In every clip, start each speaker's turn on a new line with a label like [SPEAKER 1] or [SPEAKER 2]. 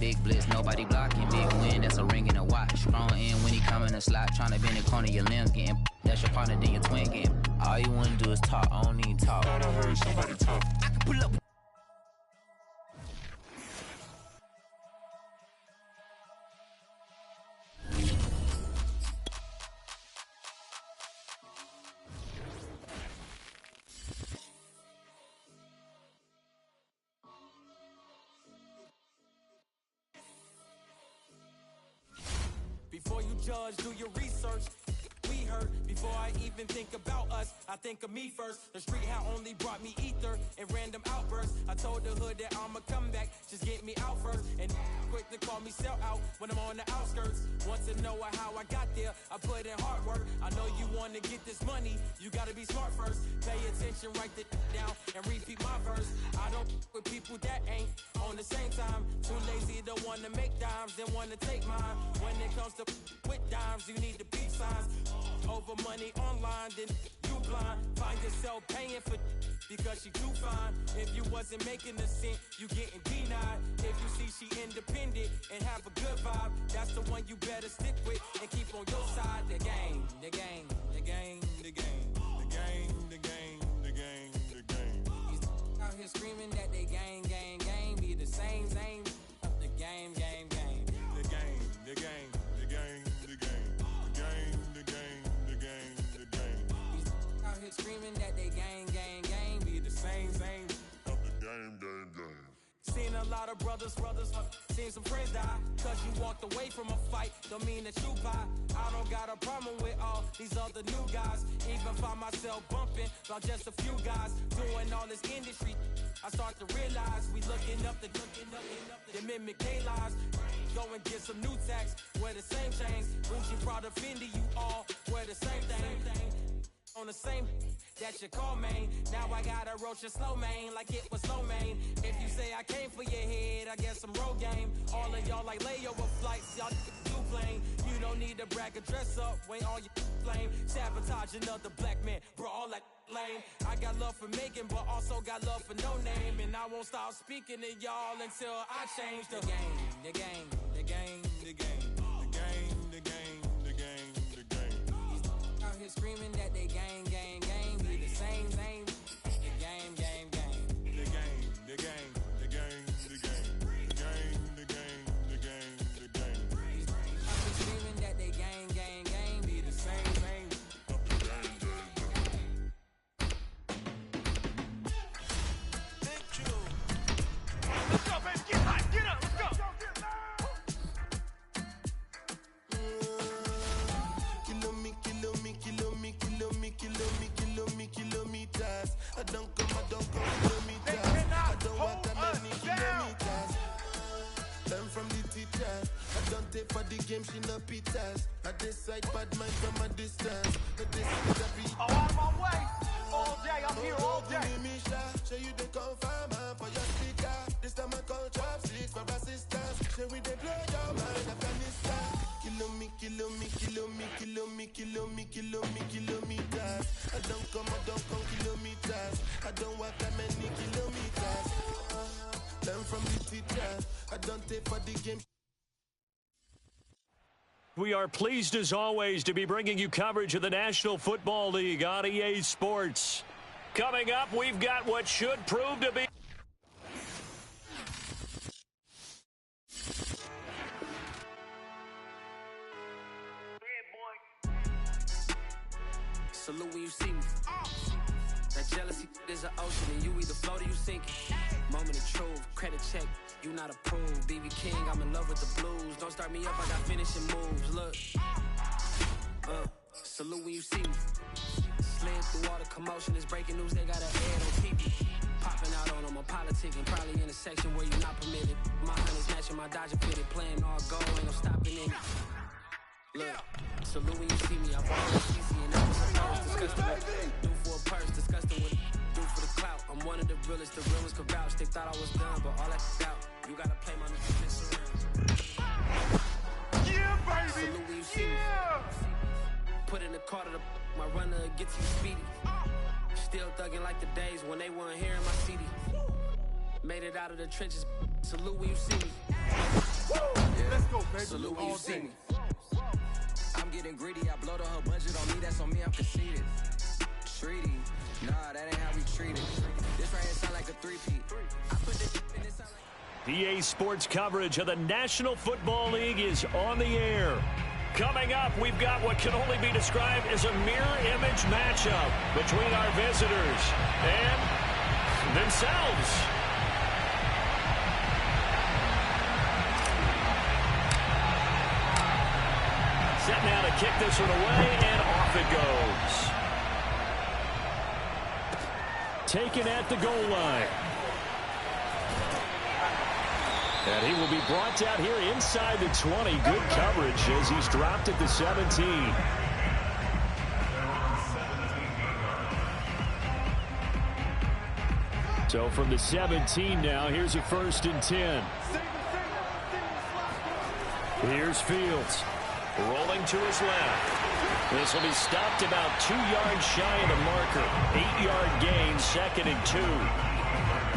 [SPEAKER 1] big blitz, nobody blocking. Big win, that's a ring and a watch. Strong in when he coming a slot, trying to bend the corner, your limbs getting. That's your partner, then your twin getting. All you wanna do is talk, I don't need talk.
[SPEAKER 2] I heard somebody talk.
[SPEAKER 1] I can pull up.
[SPEAKER 3] Before you judge, do your research. We heard before I even think about us, I think of me first. The street had only brought me ether and random outbursts. I told the hood that I'ma come back, just get me out first. And quick to call me sell out when I'm on the outskirts. Want to know how I got there, I put in hard work. I know you wanna get this money, you gotta be smart first. Pay attention, write it down, and repeat my verse. I don't with people that ain't on the same time. Too lazy to wanna make dimes, then wanna take mine. When it comes to with dimes, you need the beat signs. Over money online, then you blind. Find yourself paying for because she too fine. If you wasn't making a cent, you getting denied. If you see she independent and have a good vibe, that's the one you better stick with and keep on your side. The game, the game, the game, the game, the game, the game, the game, the game. He's out here screaming that they gang, gang, gang, be the same, same. The game, game, game, the game, the game, the game, the game, the game, the game, the game, the game. He's out here screaming that they gang, gang, gang, be the same, same.
[SPEAKER 2] Of the game, game, game.
[SPEAKER 3] Seen a lot of brothers, seen some friends die. Cause you walked away from a fight, don't mean that you buy. I don't got a problem with all these other new guys. Even find myself bumping about just a few guys. Doing all this industry, I start to realize we looking up the mimic their lives. Go and get some new tax, wear the same chains. Gucci, Prada, Fendi, you all wear the same thing. On the same, that's your call, man. Now I gotta roach a slow main like it was slow main. If you say I came for your head, I guess some road game. All of y'all like layover flights, y'all do plane. You don't need to brag or dress up when all you flame. Sabotage another black man, bro, all that lame. I got love for making, but also got love for no name. And I won't stop speaking to y'all until I change the game, the game, the game, the game, the game, the game, the game, the game. He's out here screaming that they gang, gang, gang, be the same, same. The game, game, game. The game, the game, the game, the game, the game, the game, the game, the game. He's out here screaming that they gang, gang, gang, be the same, same.
[SPEAKER 4] Let's go, baby, get hot, get up, let's go.
[SPEAKER 5] Kilometers. I don't come kilometers. I don't walk that many kilometers. Learn from the teacher. I don't take for the game, she no pitas. I decide bad mind from a distance. But this is a beat.
[SPEAKER 4] Oh, out of my way. All day, I'm here all day.
[SPEAKER 5] Show you the confirm for your speaker. This time I call chopsticks for assistance. Show we they blow your mind, Afghanistan. Kilometers. I don't come kilometers. I don't walk that many kilometers. Learn from the teacher. I don't take for the game.
[SPEAKER 6] We are pleased as always to be bringing you coverage of the National Football League on EA Sports. Coming up, we've got what should prove to be
[SPEAKER 3] Salute when you see me. That jealousy is an ocean and you either float or you sink. Moment of truth, credit check, you not approved. BB King, I'm in love with the blues. Don't start me up, I got finishing moves. Look, salute when you see me. Slid through all the commotion, it's breaking news, they got an ad on TV. Popping out on them, I'm politicking, probably in a section where you're not permitted. My honey's matching my Dodger fitted, playing all gold, ain't no stopping in it. Look, salute when you see me, I'm always easy and I'm disgusting with do for a purse, disgusting with do for the clout. I'm one of the realest, the realest could vouch. They thought I was done, but all that out. You gotta play my music surrounds.
[SPEAKER 4] Yeah, baby.
[SPEAKER 3] Salute when you see me. Put in the car to my runner gets you speedy. Still thugging like the days when they weren't hearing my CD. Made it out of the trenches. Salute when you see me. you see me. I'm getting greedy, I blow the whole budget on me, that's on me, I'm conceited. Treaty, nah, that ain't how we treat it. This right here sound like a three-peat. I put the in this sound like...
[SPEAKER 6] EA Sports coverage of the National Football League is on the air. Coming up, we've got what can only be described as a mirror image matchup between our visitors and themselves. Set now to kick this one away, and off it goes. Taken at the goal line. And he will be brought down here inside the 20. Good coverage as he's dropped at the 17. So from the 17 now, here's a 1st and 10. Here's Fields. Rolling to his left. This will be stopped about 2 yards shy of the marker. 8-yard gain, 2nd and 2.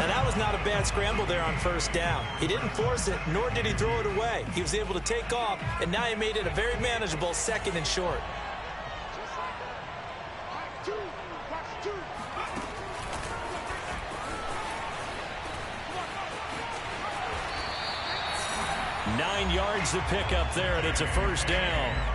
[SPEAKER 7] And that was not a bad scramble there on 1st down. He didn't force it, nor did he throw it away. He was able to take off, and now he made it a very manageable 2nd and short.
[SPEAKER 6] Nine yards to pick up there, and it's a 1st down.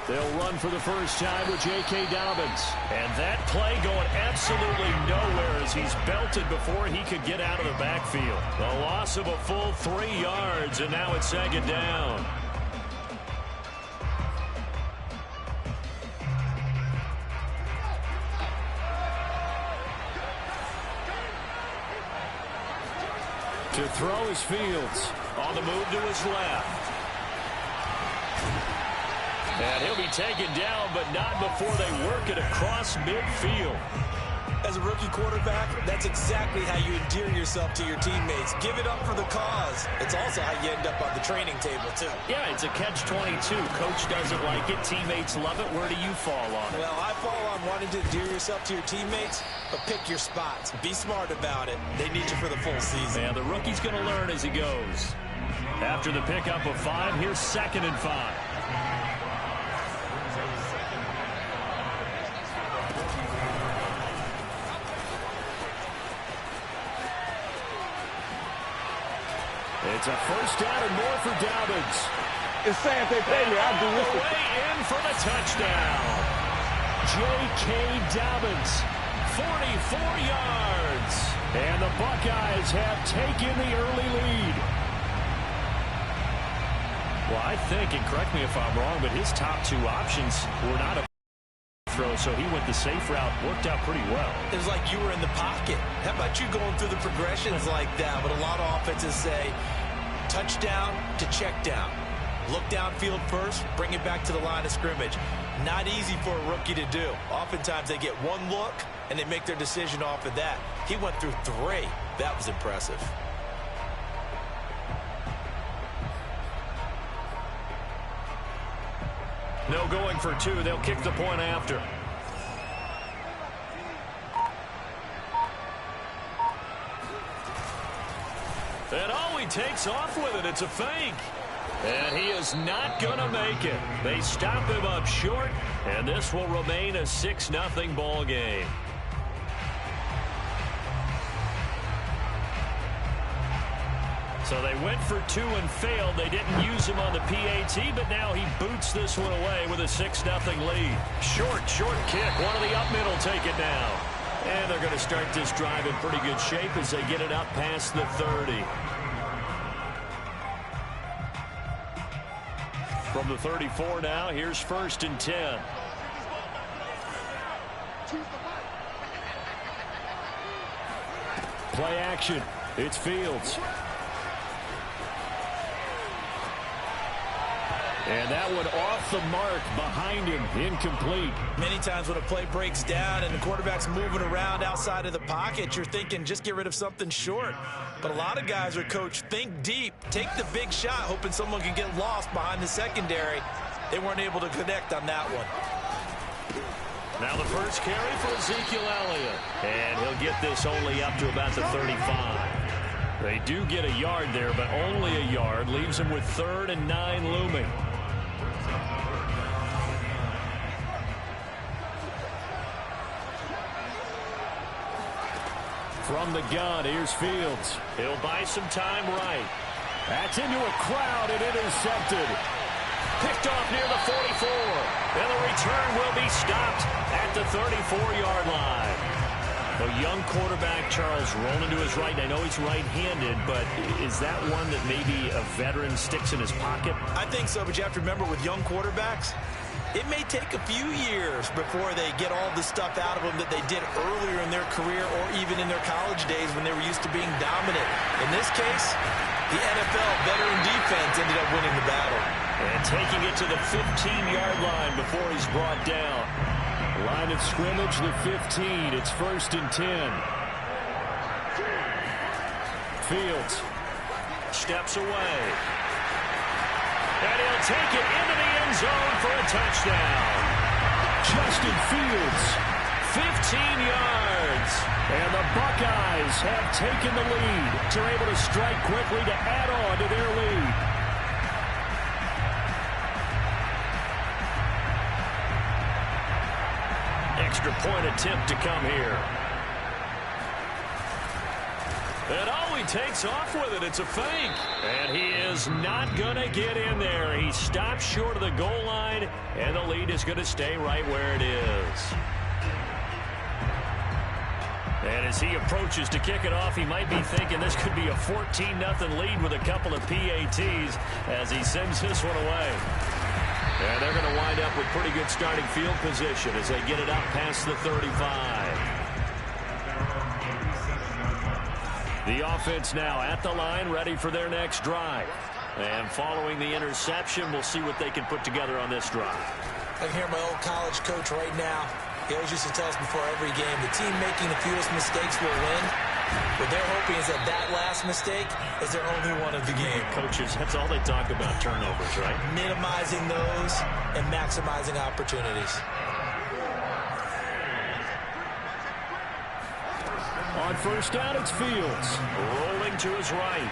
[SPEAKER 6] They'll run for the first time with J.K. Dobbins. And that play going absolutely nowhere as he's belted before he could get out of the backfield. The loss of a full 3 yards, and now it's 2nd down. To throw is Fields. On the move to his left. And he'll be taken down, but not before they work it across midfield.
[SPEAKER 7] As a rookie quarterback, that's exactly how you endear yourself to your teammates. Give it up for the cause. It's also how you end up on the training table, too.
[SPEAKER 6] Yeah, it's a catch-22. Coach doesn't like it. Teammates love it. Where do you fall on it?
[SPEAKER 7] Well, I fall on wanting to endear yourself to your teammates, but pick your spots. Be smart about it. They need you for the full season.
[SPEAKER 6] Yeah, the rookie's going to learn as he goes. After the pickup of 5, here's 2nd and 5. It's a 1st down and more for Dobbins.
[SPEAKER 8] It's saying if they pay me, I'll do this.
[SPEAKER 6] Way in for the touchdown. J.K. Dobbins, 44 yards. And the Buckeyes have taken the early lead. Well, I think, and correct me if I'm wrong, but his top 2 options were not a throw, so he went the safe route. Worked out pretty well.
[SPEAKER 7] It was like you were in the pocket. How about you going through the progressions like that? But a lot of offenses say touchdown to check down. Look downfield first, bring it back to the line of scrimmage. Not easy for a rookie to do. Oftentimes they get one look, and they make their decision off of that. He went through 3. That was impressive.
[SPEAKER 6] No going for 2. They'll kick the point after. And oh, he takes off with it. It's a fake. And he is not going to make it. They stop him up short, and this will remain a 6-0 ball game. So they went for 2 and failed. They didn't use him on the PAT, but now he boots this one away with a 6-0 lead. Short kick. One of the up middle take it now. And they're going to start this drive in pretty good shape as they get it up past the 30. From the 34 now, here's 1st and 10. Play action. It's Fields. And that one off the mark behind him. Incomplete.
[SPEAKER 7] Many times when a play breaks down and the quarterback's moving around outside of the pocket, you're thinking just get rid of something short. But a lot of guys are coached, think deep, take the big shot, hoping someone can get lost behind the secondary. They weren't able to connect on that one.
[SPEAKER 6] Now the first carry for Ezekiel Elliott. And he'll get this only up to about the 35. They do get a yard there, but only a yard. Leaves him with 3rd and 9 looming. From the gun, here's Fields. He'll buy some time right. That's into a crowd and intercepted. Picked off near the 44. And the return will be stopped at the 34-yard line. The young quarterback, Charles, rolling to his right. And I know he's right-handed, but is that one that maybe a veteran sticks in his pocket?
[SPEAKER 7] I think so, but you have to remember with young quarterbacks, it may take a few years before they get all the stuff out of them that they did earlier in their career or even in their college days when they were used to being dominant. In this case, the NFL veteran defense ended up winning the battle.
[SPEAKER 6] And taking it to the 15-yard line before he's brought down. Line of scrimmage, the 15. It's 1st and 10. Fields steps away. And he'll take it into the end zone for a touchdown. Justin Fields, 15 yards. And the Buckeyes have taken the lead. They're able to strike quickly to add on to their lead. Extra point attempt to come here. And he takes off with it. It's a fake. And he is not going to get in there. He stops short of the goal line, and the lead is going to stay right where it is. And as he approaches to kick it off, he might be thinking this could be a 14-0 lead with a couple of PATs as he sends this one away. And they're going to wind up with pretty good starting field position as they get it out past the 35. The offense now at the line, ready for their next drive. And following the interception, we'll see what they can put together on this drive.
[SPEAKER 7] I can hear my old college coach right now. He always used to tell us before every game, the team making the fewest mistakes will win. What they're hoping is that that last mistake is their only one of the game.
[SPEAKER 6] Coaches, that's all they talk about, turnovers, right?
[SPEAKER 7] Minimizing those and maximizing opportunities.
[SPEAKER 6] On first down, it's Fields. Rolling to his right.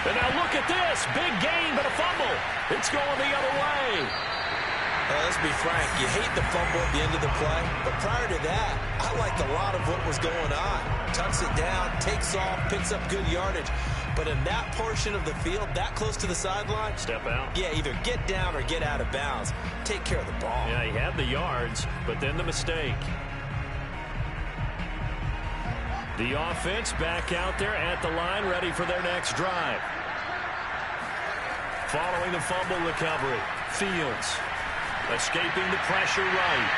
[SPEAKER 6] And now look at this. Big gain, but a fumble. It's going the other way.
[SPEAKER 7] Let's be frank. You hate the fumble at the end of the play. But prior to that, I liked a lot of what was going on. Tucks it down, takes off, picks up good yardage. But in that portion of the field, that close to the sideline,
[SPEAKER 6] step out.
[SPEAKER 7] Yeah, either get down or get out of bounds. Take care of the ball.
[SPEAKER 6] Yeah, he had the yards, but then the mistake. The offense back out there at the line, ready for their next drive. Following the fumble recovery, Fields escaping the pressure right.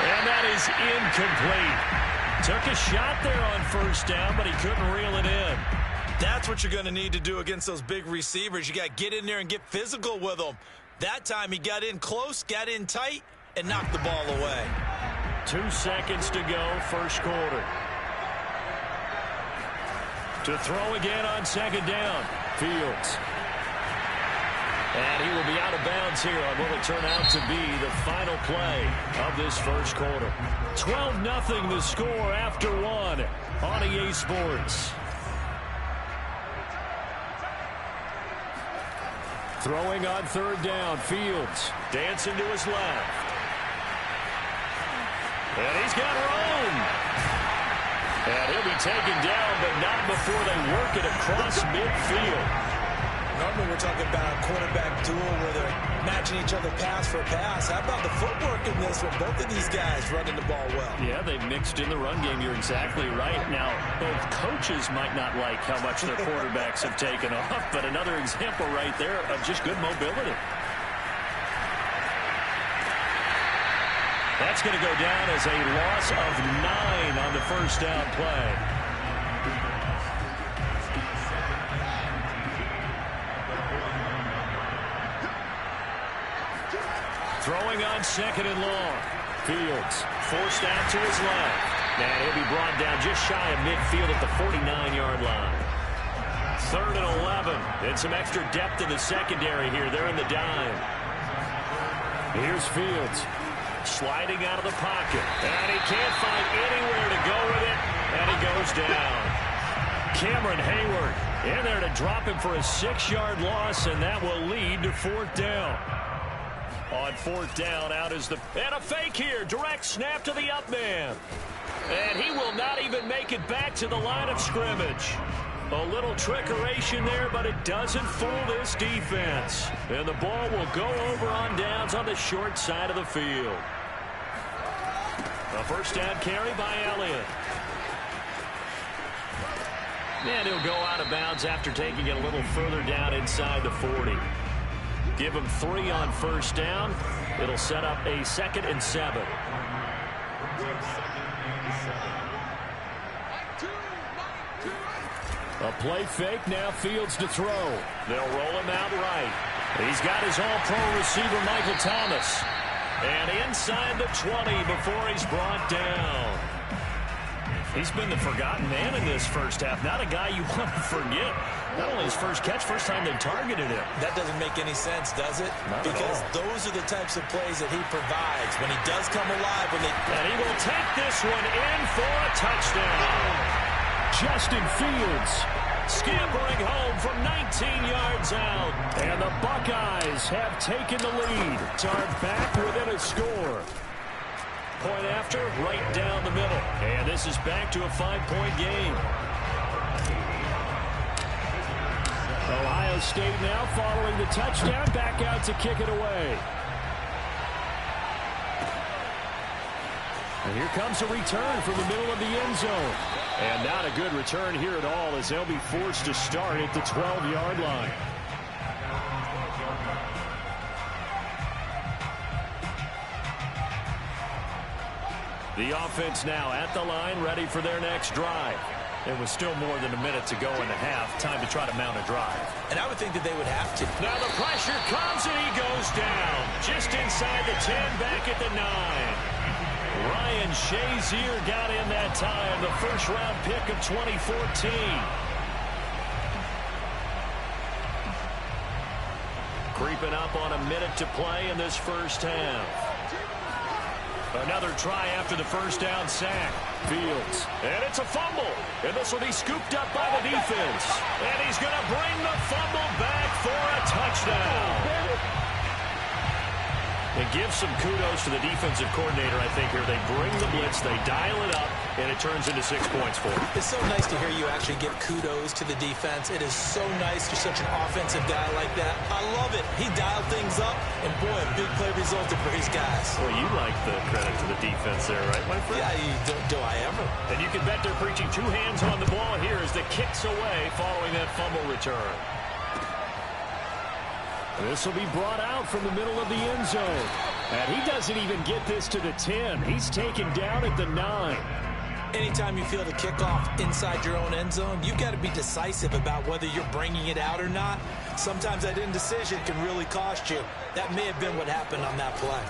[SPEAKER 6] And that is incomplete. Took a shot there on first down, but he couldn't reel it in.
[SPEAKER 7] That's what you're going to need to do against those big receivers. You got to get in there and get physical with them. That time he got in close, got in tight, and knocked the ball away.
[SPEAKER 6] 2 seconds to go, first quarter. To throw again on second down, Fields. And he will be out of bounds here on what will turn out to be the final play of this first quarter. 12-0 the score after one on EA Sports. Throwing on third down, Fields dancing to his left. And he's got room. And he'll be taken down, but not before they work it across midfield.
[SPEAKER 7] Normally we're talking about a quarterback duel where they're matching each other pass for pass. How about the footwork in this one? Both of these guys running the ball well.
[SPEAKER 6] Yeah, they've mixed in the run game. You're exactly right. Now, both coaches might not like how much their quarterbacks have taken off, but another example right there of just good mobility. That's going to go down as a loss of 9 on the first down play. Throwing on 2nd and long. Fields forced out to his left. And he'll be brought down just shy of midfield at the 49-yard line. 3rd and 11. And some extra depth in the secondary here. They're in the dime. Here's Fields. Sliding out of the pocket. And he can't find anywhere to go with it. And he goes down. Cameron Hayward in there to drop him for a 6-yard loss. And that will lead to 4th down. On 4th down, out is the... And a fake here. Direct snap to the up man. And he will not even make it back to the line of scrimmage. A little trickeration there, but it doesn't fool this defense. And the ball will go over on downs on the short side of the field. A first down carry by Elliott. And he'll go out of bounds after taking it a little further down inside the 40. Give him 3 on first down. It'll set up a 2nd and 7. A play fake, now Fields to throw. They'll roll him out right. He's got his all-pro receiver, Michael Thomas. And inside the 20 before he's brought down. He's been the forgotten man in this first half. Not a guy you want to forget. Not only his first catch, first time they targeted him.
[SPEAKER 7] That doesn't make any sense, does it? Because those are the types of plays that he provides. When he does come alive, and
[SPEAKER 6] he will take this one in for a touchdown. Justin Fields scampering home from 19 yards out. And the Buckeyes have taken the lead. Are back within a score. Point after, right down the middle. And this is back to a 5-point game. Ohio State now following the touchdown, back out to kick it away. And here comes a return from the middle of the end zone. And not a good return here at all as they'll be forced to start at the 12-yard line. The offense now at the line, ready for their next drive. It was still more than a minute to go in the half. Time to try to mount a drive.
[SPEAKER 7] And I would think that they would have to.
[SPEAKER 6] Now the pressure comes and he goes down. Just inside the 10, back at the 9. Ryan Shazier got in that time, the first-round pick of 2014. Creeping up on a minute to play in this first half. Another try after the first down sack. Fields. And it's a fumble. And this will be scooped up by the defense. And he's going to bring the fumble back for a touchdown. And give some kudos to the defensive coordinator, I think, here. They bring the blitz, they dial it up, and it turns into 6 points for them.
[SPEAKER 7] It's so nice to hear you actually give kudos to the defense. It is so nice for such an offensive guy like that. I love it. He dialed things up, and boy, a big play resulted for his guys.
[SPEAKER 6] Well, you like the credit to the defense there, right, my friend?
[SPEAKER 7] Yeah, do I ever?
[SPEAKER 6] And you can bet they're preaching 2 hands on the ball here as the kick's away following that fumble return. This will be brought out from the middle of the end zone. And he doesn't even get this to the 10. He's taken down at the 9.
[SPEAKER 7] Anytime you feel the kickoff inside your own end zone, you've got to be decisive about whether you're bringing it out or not. Sometimes that indecision can really cost you. That may have been what happened on that play.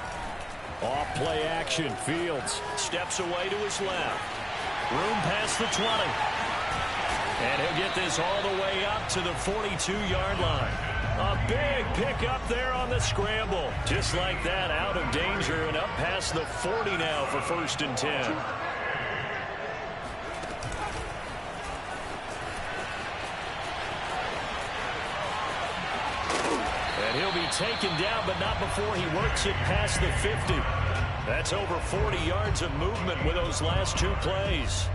[SPEAKER 6] Off play action. Fields steps away to his left. Room past the 20. And he'll get this all the way up to the 42-yard line. A big pickup there on the scramble. Just like that, out of danger and up past the 40 now for 1st and 10. And he'll be taken down, but not before he works it past the 50. That's over 40 yards of movement with those last 2 plays.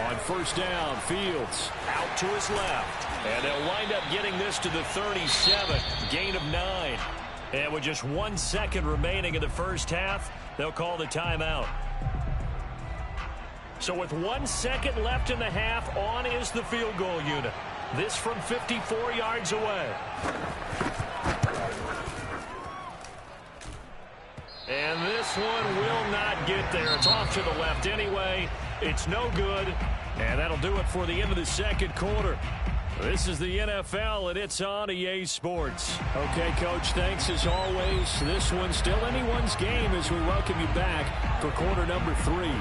[SPEAKER 6] On first down, Fields out to his left. And they'll wind up getting this to the 37. Gain of 9. And with just 1 second remaining in the first half, they'll call the timeout. So with 1 second left in the half, on is the field goal unit. This from 54 yards away. And this one will not get there. It's off to the left anyway. It's no good. And that'll do it for the end of the second quarter. This is the NFL, and it's on EA Sports. Okay, Coach, thanks as always. This one's still anyone's game as we welcome you back for quarter number 3.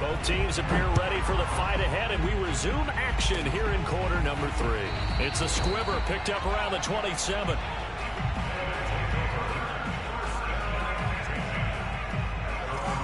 [SPEAKER 6] Both teams appear ready for the fight ahead, and we resume action here in quarter number 3. It's a squibber picked up around the 27.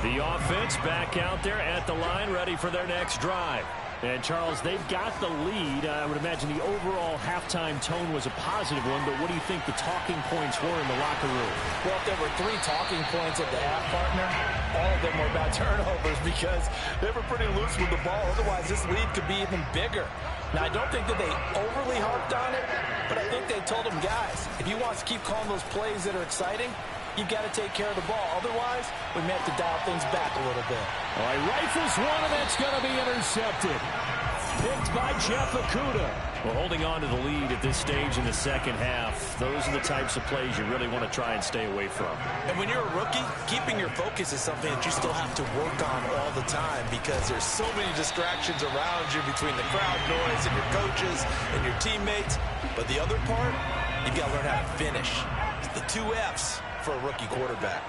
[SPEAKER 6] The offense back out there at the line, ready for their next drive. And, Charles, they've got the lead. I would imagine the overall halftime tone was a positive one, but what do you think the talking points were in the locker room?
[SPEAKER 7] Well, if there were 3 talking points at the half, partner, all of them were about turnovers because they were pretty loose with the ball. Otherwise, this lead could be even bigger. Now, I don't think that they overly harped on it, but I think they told them, guys, if you want to keep calling those plays that are exciting, you've got to take care of the ball. Otherwise, we may have to dial things back a little bit.
[SPEAKER 6] All right, rifles one, and that's going to be intercepted. Picked by Jeff Okudah. Well, holding on to the lead at this stage in the second half, those are the types of plays you really want to try and stay away from.
[SPEAKER 7] And when you're a rookie, keeping your focus is something that you still have to work on all the time because there's so many distractions around you between the crowd noise and your coaches and your teammates. But the other part, you've got to learn how to finish. It's the 2 F's for a rookie quarterback.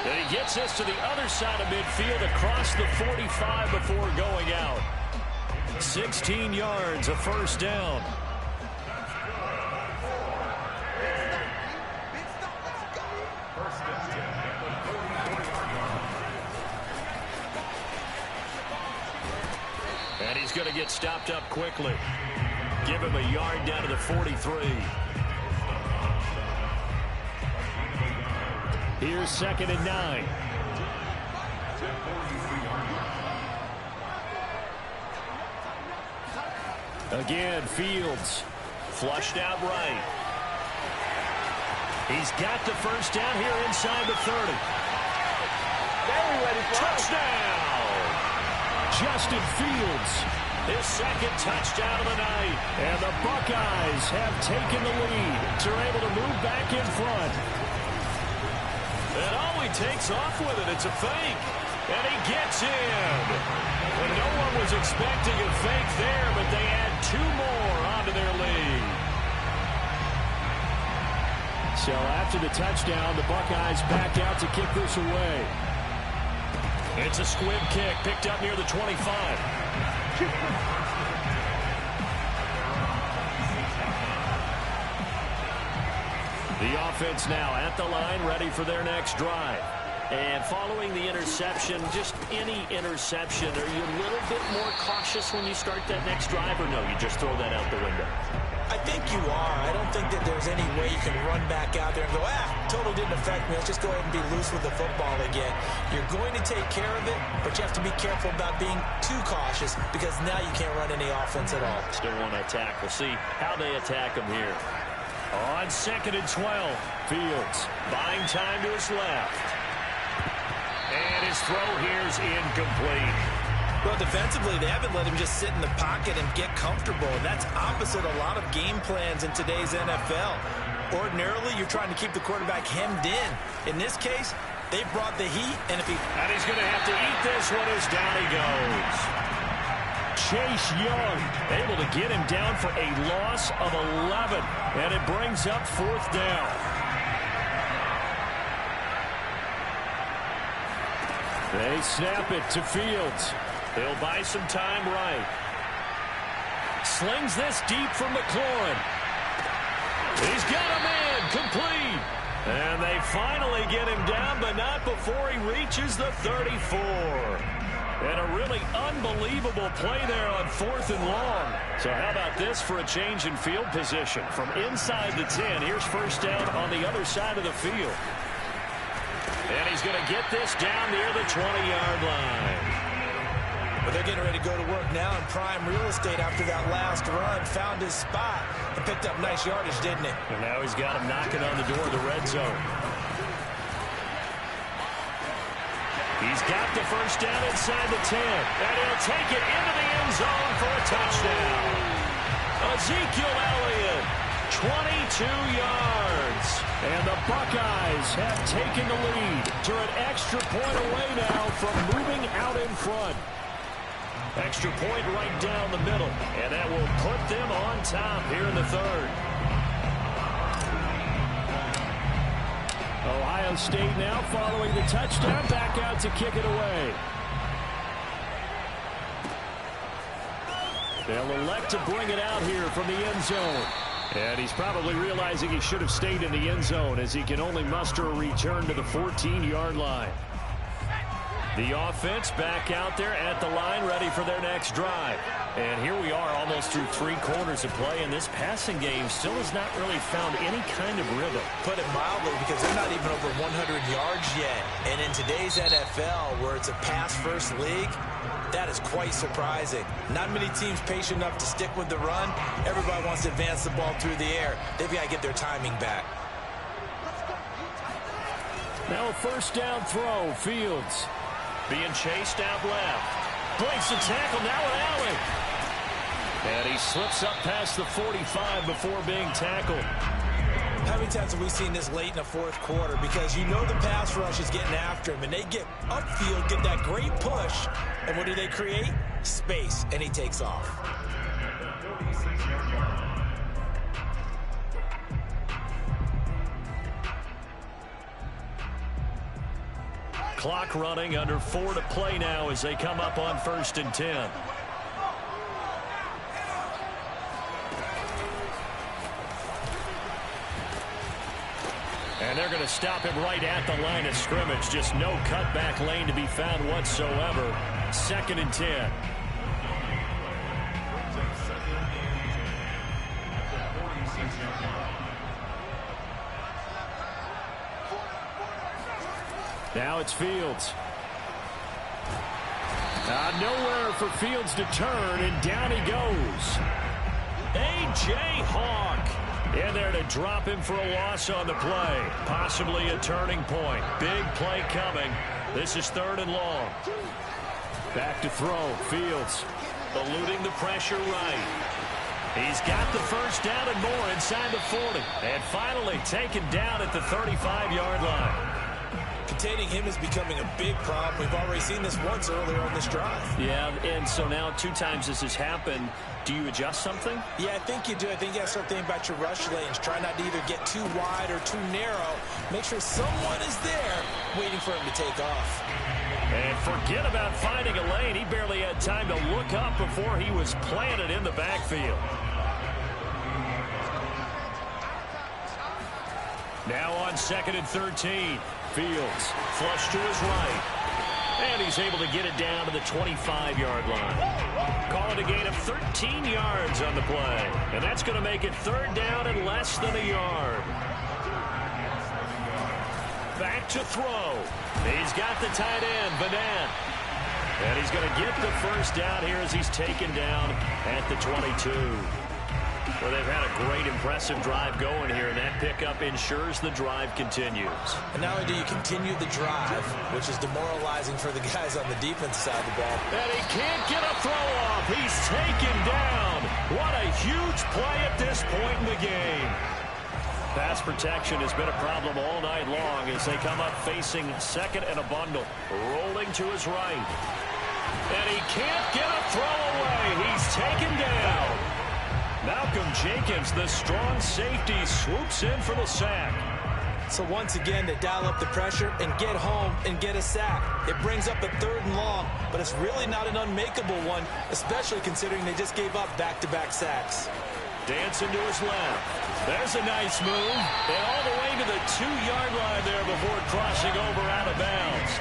[SPEAKER 6] And he gets us to the other side of midfield across the 45 before going out. 16 yards, a first down. And he's going to get stopped up quickly. Give him a yard down to the 43. Here's 2nd and 9. Again, Fields flushed out right. He's got the first down here inside the 30. Touchdown! Justin Fields, his 2nd touchdown of the night. And the Buckeyes have taken the lead. They're able to move back in front. And all he takes off with it, it's a fake. And he gets in. And no one was expecting a fake there, but they add 2 more onto their lead. So after the touchdown, the Buckeyes back out to kick this away. It's a squib kick picked up near the 25. The offense now at the line, ready for their next drive. And following the interception, just any interception, are you a little bit more cautious when you start that next drive, or no, you just throw that out the window?
[SPEAKER 7] I think you are. I don't think that there's any way you can run back out there and go, totally didn't affect me. Let's just go ahead and be loose with the football again. You're going to take care of it, but you have to be careful about being too cautious because now you can't run any offense at all.
[SPEAKER 6] Still want to attack. We'll see how they attack them here. On 2nd and 12, Fields buying time to his left. And his throw here is incomplete.
[SPEAKER 7] Well, defensively, they haven't let him just sit in the pocket and get comfortable, and that's opposite a lot of game plans in today's NFL. Ordinarily, you're trying to keep the quarterback hemmed in. In this case, they brought the heat, and
[SPEAKER 6] he's going to have to eat this one as down he goes. Chase Young able to get him down for a loss of 11, and it brings up 4th down. They snap it to Fields. He'll buy some time right. Slings this deep from McLaurin. He's got a man complete. And they finally get him down, but not before he reaches the 34. And a really unbelievable play there on 4th and long. So how about this for a change in field position? From inside the 10, here's first down on the other side of the field. And he's going to get this down near the 20-yard line.
[SPEAKER 7] But they're getting ready to go to work now in prime real estate after that last run. Found his spot and picked up nice yardage, didn't he?
[SPEAKER 6] And now he's got him knocking on the door of the red zone. He's got the first down inside the 10. And he'll take it into the end zone for a touchdown. Ezekiel Elliott, 22 yards. And the Buckeyes have taken the lead. They're an extra point away now from moving out in front. Extra point right down the middle. And that will put them on top here in the third. Ohio State now following the touchdown, back out to kick it away. They'll elect to bring it out here from the end zone. And he's probably realizing he should have stayed in the end zone as he can only muster a return to the 14-yard line. The offense back out there at the line, ready for their next drive. And here we are almost through 3 quarters of play, and this passing game still has not really found any kind of rhythm.
[SPEAKER 7] Put it mildly, because they're not even over 100 yards yet. And in today's NFL, where it's a pass-first league, that is quite surprising. Not many teams patient enough to stick with the run. Everybody wants to advance the ball through the air. They've got to get their timing back.
[SPEAKER 6] Now a first down throw, Fields. Being chased out left. Breaks the tackle, now an alley. And he slips up past the 45 before being tackled.
[SPEAKER 7] How many times have we seen this late in the fourth quarter? Because you know the pass rush is getting after him, and they get upfield, get that great push, and what do they create? Space, and he takes off.
[SPEAKER 6] Clock running, under 4 to play now as they come up on 1st and 10. And they're going to stop him right at the line of scrimmage. Just no cutback lane to be found whatsoever. 2nd and 10. Now it's Fields. Nowhere for Fields to turn, and down he goes. A.J. Hawk in there to drop him for a loss on the play. Possibly a turning point. Big play coming. This is 3rd and long. Back to throw. Fields eluding the pressure right. He's got the first down and more inside the 40. And finally taken down at the 35-yard line.
[SPEAKER 7] Containing him is becoming a big problem. We've already seen this once earlier on this drive.
[SPEAKER 6] Yeah, and so now 2 times this has happened. Do you adjust something?
[SPEAKER 7] Yeah, I think you do. I think you have to start thinking about your rush lanes. Try not to either get too wide or too narrow. Make sure someone is there waiting for him to take off.
[SPEAKER 6] And forget about finding a lane. He barely had time to look up before he was planted in the backfield. Now on 2nd and 13. Fields flush to his right. And he's able to get it down to the 25-yard line. Call it a gain of 13 yards on the play. And that's going to make it 3rd down and less than a yard. Back to throw. He's got the tight end, Maddens. And he's going to get the first down here as he's taken down at the 22. Well, they've had a great, impressive drive going here, and that pickup ensures the drive continues.
[SPEAKER 7] And not only do you continue the drive, which is demoralizing for the guys on the defense side of the ball.
[SPEAKER 6] And he can't get a throw off. He's taken down. What a huge play at this point in the game. Pass protection has been a problem all night long as they come up facing 2nd and a bundle. Rolling to his right. And he can't get a throw away. He's taken down. Malcolm Jenkins, the strong safety, swoops in for the sack.
[SPEAKER 7] So once again, they dial up the pressure and get home and get a sack. It brings up a 3rd and long, but it's really not an unmakeable one, especially considering they just gave up back-to-back sacks.
[SPEAKER 6] Dancing to his left. There's a nice move. And all the way to the 2-yard line there before crossing over out of bounds.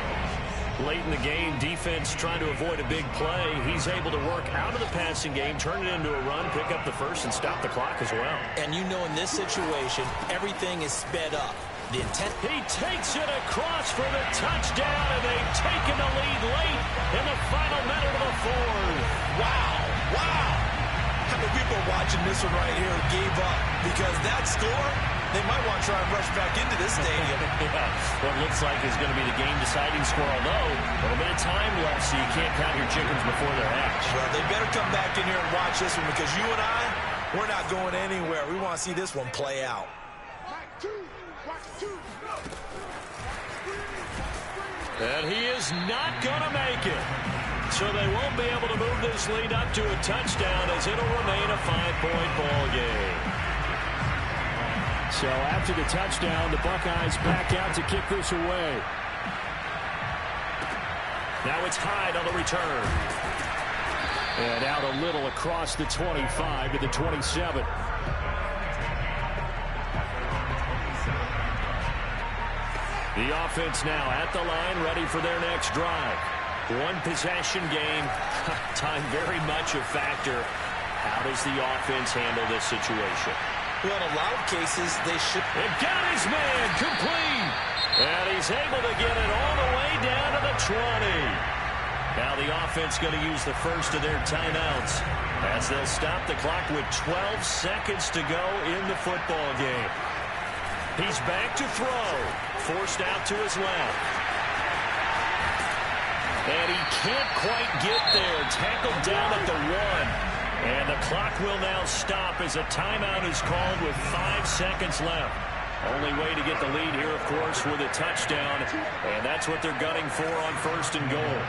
[SPEAKER 6] Late in the game, defense trying to avoid a big play. He's able to work out of the passing game, turn it into a run, pick up the first, and stop the clock as well.
[SPEAKER 7] And you know in this situation, everything is sped up. The intent.
[SPEAKER 6] He takes it across for the touchdown, and they've taken the lead late in the final minute of the fourth.
[SPEAKER 7] Wow. Wow. How many people watching this one right here gave up? Because that score, they might want to try and rush back into this stadium.
[SPEAKER 6] Yeah, what looks like is going to be the game-deciding score, although a little bit of time left, so you can't count your chickens before they're hatched.
[SPEAKER 7] Well, they better come back in here and watch this one, because you and I, we're not going anywhere. We want to see this one play out.
[SPEAKER 6] And he is not going to make it. So they won't be able to move this lead up to a touchdown, as it'll remain a 5-point ball game. So after the touchdown, the Buckeyes back out to kick this away. Now it's Hyde on the return. And out a little across the 25 to the 27. The offense now at the line, ready for their next drive. One possession game. Time very much a factor. How does the offense handle this situation?
[SPEAKER 7] Well, in a lot of cases, they should.
[SPEAKER 6] It got his man complete. And he's able to get it all the way down to the 20. Now the offense going to use the first of their timeouts, as they'll stop the clock with 12 seconds to go in the football game. He's back to throw. Forced out to his left. And he can't quite get there. Tackled down at the 1. And the clock will now stop as a timeout is called with 5 seconds left. Only way to get the lead here, of course, with a touchdown. And that's what they're gunning for on 1st and goal.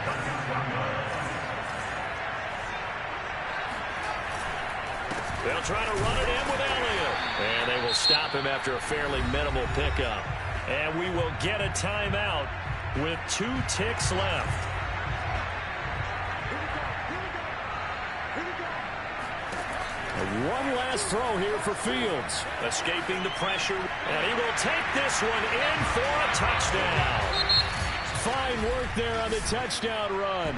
[SPEAKER 6] They'll try to run it in with Elliott. And they will stop him after a fairly minimal pickup. And we will get a timeout with 2 ticks left. One last throw here for Fields. Escaping the pressure. And he will take this one in for a touchdown. Fine work there on the touchdown run.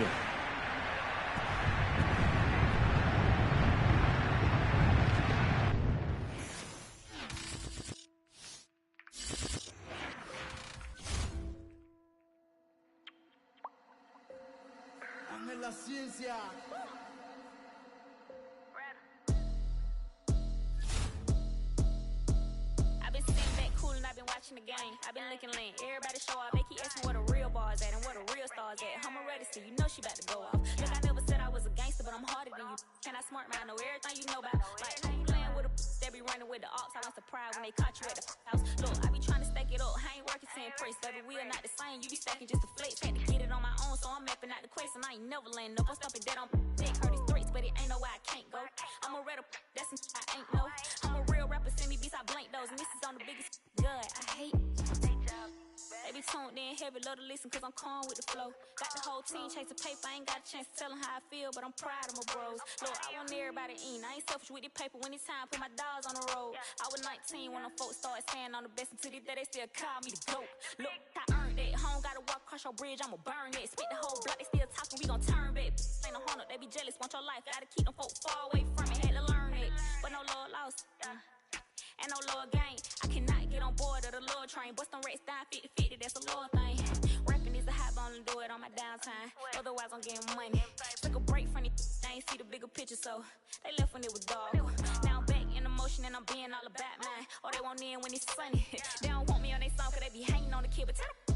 [SPEAKER 5] La ciencia.
[SPEAKER 9] I've been sitting back cool and I've been watching the game. I've been looking lame. Everybody show off. They keep asking where the real bars at and where the real stars at. I'm ready to see. You know she about to go off. Look, I never said I was a gangster, but I'm harder than you. Can I smart man? I know everything you know about. Like, how you playing with a they be running with the ops. I was surprised when they caught you at the house. Look, I be trying to stack it up. I ain't working 10 press. Baby, we are not the same. You be stacking just to flex. Had to get it on my own, so I'm mapping out the quest. And I ain't never laying up. I'm stomping dead on dick. Heard his threats, but it ain't no way I can't go. I'm a red that's some I ain't know. I'm a real rapper, send me beats, I blank those. And this is on the biggest gut. I hate. They be tuned in heavy, love to listen, cause I'm calm with the flow. Got the whole team chasing paper, I ain't got a chance to tell them how I feel, but I'm proud of my bros. Look, I want everybody in, I ain't selfish with the paper. When it's time, put my dogs on the road. I was 19 when them folks started saying I'm the best, until this day they still call me the GOAT. Look, I earned that, home gotta walk across your bridge, I'ma burn that. Spit the whole block, they still talking, we gon' turn back. Ain't no harm, they be jealous, want your life, gotta keep them folks far away from it. Had to learn it, but no Lord lost. And no Lord gain. I cannot get on board of the Lord train. Bust them rats down 50-50, that's a Lord thing. Rapping is a hot bone and do it on my downtime. Otherwise, I'm getting money. Took a break from it, I ain't see the bigger picture, so they left when it was dark. Now I'm back in the motion and I'm being all about mine. Or they won't end when it's sunny. They don't want me on their song, cause they be hanging on the kid, but tell them